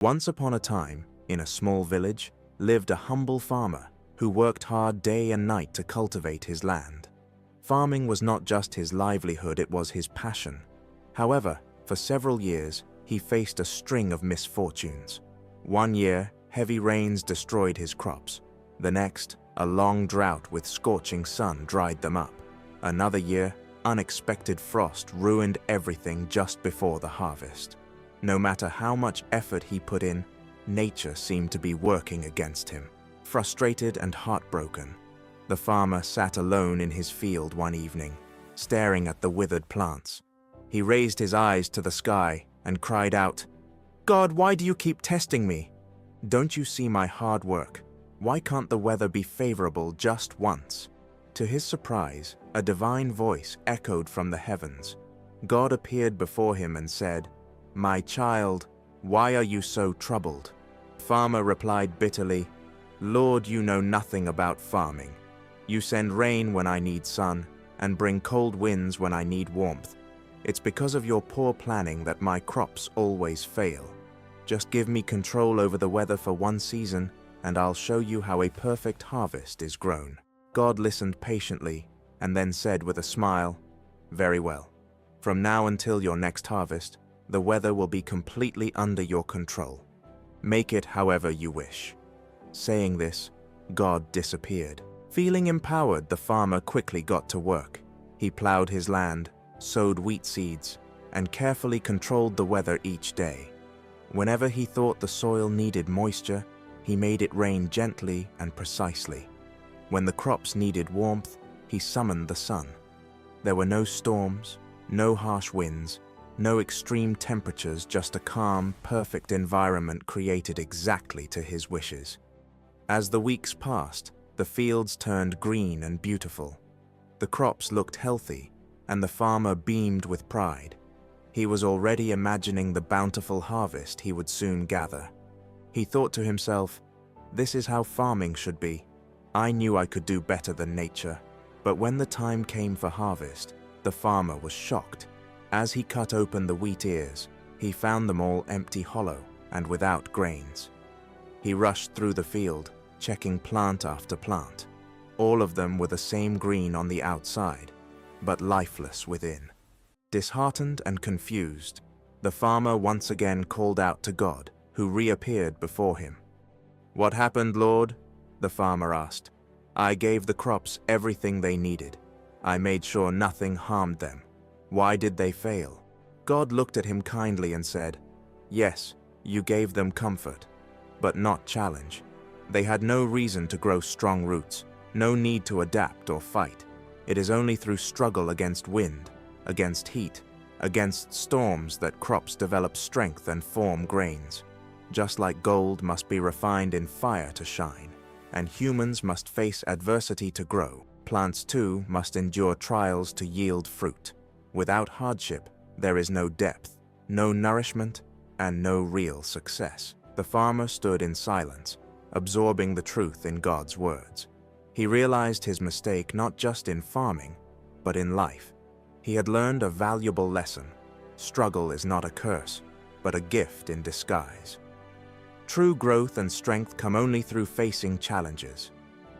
Once upon a time, in a small village, lived a humble farmer who worked hard day and night to cultivate his land. Farming was not just his livelihood, it was his passion. However, for several years, he faced a string of misfortunes. One year, heavy rains destroyed his crops. The next, a long drought with scorching sun dried them up. Another year, unexpected frost ruined everything just before the harvest. No matter how much effort he put in, nature seemed to be working against him. Frustrated and heartbroken, the farmer sat alone in his field one evening, staring at the withered plants. He raised his eyes to the sky and cried out, "God, why do you keep testing me? Don't you see my hard work? Why can't the weather be favorable just once?" To his surprise, a divine voice echoed from the heavens. God appeared before him and said, "My child, why are you so troubled?" The farmer replied bitterly, "Lord, you know nothing about farming. You send rain when I need sun, and bring cold winds when I need warmth. It's because of your poor planning that my crops always fail. Just give me control over the weather for one season, and I'll show you how a perfect harvest is grown." God listened patiently, and then said with a smile, "Very well. From now until your next harvest, the weather will be completely under your control. Make it however you wish." Saying this, God disappeared. Feeling empowered, the farmer quickly got to work. He plowed his land, sowed wheat seeds, and carefully controlled the weather each day. Whenever he thought the soil needed moisture, he made it rain gently and precisely. When the crops needed warmth, he summoned the sun. There were no storms, no harsh winds, no extreme temperatures, just a calm, perfect environment created exactly to his wishes. As the weeks passed, the fields turned green and beautiful. The crops looked healthy, and the farmer beamed with pride. He was already imagining the bountiful harvest he would soon gather. He thought to himself, "This is how farming should be. I knew I could do better than nature." But when the time came for harvest, the farmer was shocked. As he cut open the wheat ears, he found them all empty, hollow, and without grains. He rushed through the field, checking plant after plant. All of them were the same green on the outside, but lifeless within. Disheartened and confused, the farmer once again called out to God, who reappeared before him. "What happened, Lord?" the farmer asked. "I gave the crops everything they needed. I made sure nothing harmed them. Why did they fail?" God looked at him kindly and said, "Yes, you gave them comfort, but not challenge. They had no reason to grow strong roots, no need to adapt or fight. It is only through struggle against wind, against heat, against storms that crops develop strength and form grains. Just like gold must be refined in fire to shine, and humans must face adversity to grow, plants too must endure trials to yield fruit. Without hardship, there is no depth, no nourishment, and no real success." The farmer stood in silence, absorbing the truth in God's words. He realized his mistake not just in farming, but in life. He had learned a valuable lesson. Struggle is not a curse, but a gift in disguise. True growth and strength come only through facing challenges.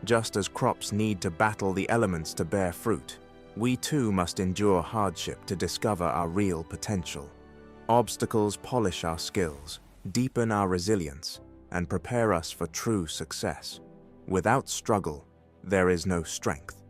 Just as crops need to battle the elements to bear fruit, we too must endure hardship to discover our real potential. Obstacles polish our skills, deepen our resilience, and prepare us for true success. Without struggle, there is no strength.